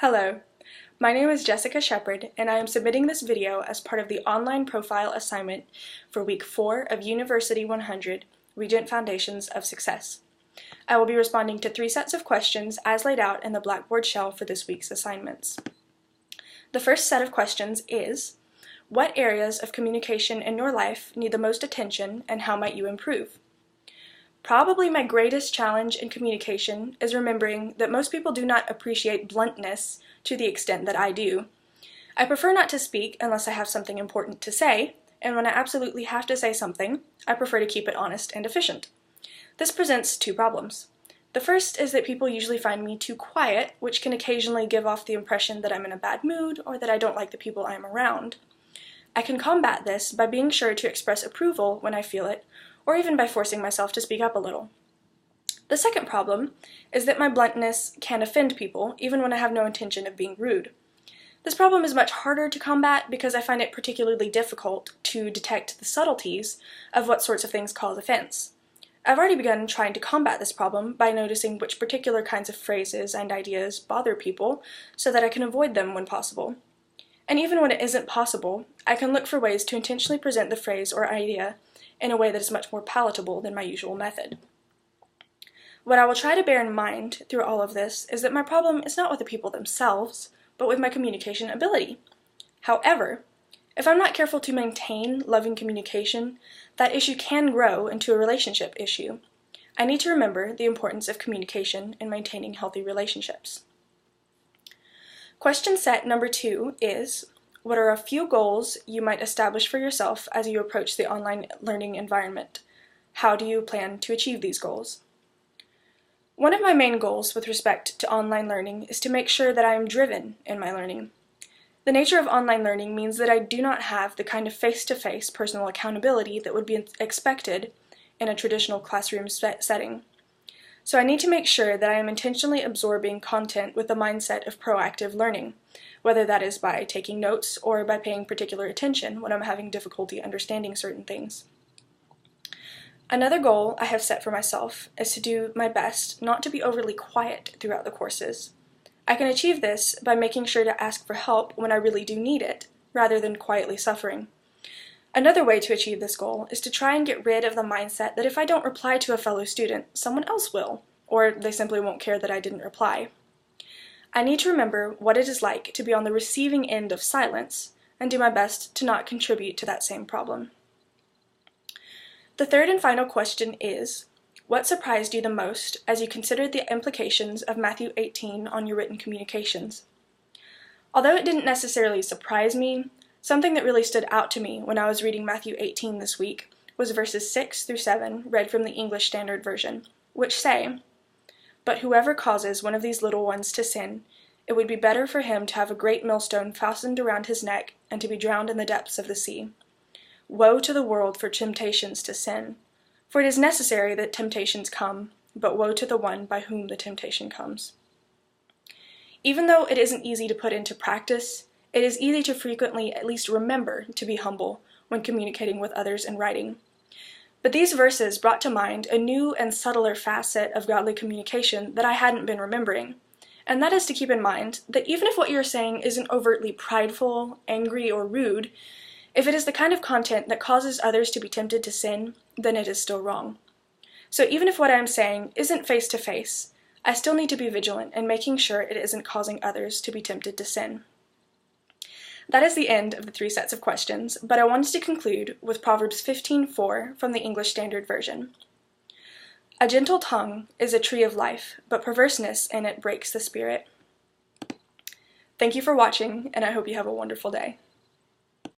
Hello, my name is Jessica Shepard, and I am submitting this video as part of the online profile assignment for Week 4 of University 100, Regent Foundations of Success. I will be responding to 3 sets of questions as laid out in the Blackboard shell for this week's assignments. The first set of questions is, what areas of communication in your life need the most attention and how might you improve? Probably my greatest challenge in communication is remembering that most people do not appreciate bluntness to the extent that I do. I prefer not to speak unless I have something important to say, and when I absolutely have to say something, I prefer to keep it honest and efficient. This presents 2 problems. The first is that people usually find me too quiet, which can occasionally give off the impression that I'm in a bad mood or that I don't like the people I am around. I can combat this by being sure to express approval when I feel it, or even by forcing myself to speak up a little. The second problem is that my bluntness can offend people, even when I have no intention of being rude. This problem is much harder to combat because I find it particularly difficult to detect the subtleties of what sorts of things cause offense. I've already begun trying to combat this problem by noticing which particular kinds of phrases and ideas bother people so that I can avoid them when possible. And even when it isn't possible, I can look for ways to intentionally present the phrase or idea in a way that is much more palatable than my usual method. What I will try to bear in mind through all of this is that my problem is not with the people themselves, but with my communication ability. However, if I'm not careful to maintain loving communication, that issue can grow into a relationship issue. I need to remember the importance of communication in maintaining healthy relationships. Question set number 2 is, what are a few goals you might establish for yourself as you approach the online learning environment? How do you plan to achieve these goals? One of my main goals with respect to online learning is to make sure that I am driven in my learning. The nature of online learning means that I do not have the kind of face-to-face personal accountability that would be expected in a traditional classroom setting. So I need to make sure that I am intentionally absorbing content with the mindset of proactive learning, whether that is by taking notes or by paying particular attention when I'm having difficulty understanding certain things. Another goal I have set for myself is to do my best not to be overly quiet throughout the courses. I can achieve this by making sure to ask for help when I really do need it, rather than quietly suffering. Another way to achieve this goal is to try and get rid of the mindset that if I don't reply to a fellow student, someone else will, or they simply won't care that I didn't reply. I need to remember what it is like to be on the receiving end of silence and do my best to not contribute to that same problem. The third and final question is, what surprised you the most as you considered the implications of Matthew 18 on your written communications? Although it didn't necessarily surprise me, something that really stood out to me when I was reading Matthew 18 this week was verses 6 through 7, read from the English Standard Version, which say, "But whoever causes one of these little ones to sin, it would be better for him to have a great millstone fastened around his neck and to be drowned in the depths of the sea. Woe to the world for temptations to sin, for it is necessary that temptations come, but woe to the one by whom the temptation comes." Even though it isn't easy to put into practice, it is easy to frequently at least remember to be humble when communicating with others in writing. But these verses brought to mind a new and subtler facet of godly communication that I hadn't been remembering, and that is to keep in mind that even if what you're saying isn't overtly prideful, angry, or rude, if it is the kind of content that causes others to be tempted to sin, then it is still wrong. So even if what I am saying isn't face-to-face, I still need to be vigilant in making sure it isn't causing others to be tempted to sin. That is the end of the 3 sets of questions, but I wanted to conclude with Proverbs 15:4 from the English Standard Version. "A gentle tongue is a tree of life, but perverseness in it breaks the spirit." Thank you for watching, and I hope you have a wonderful day.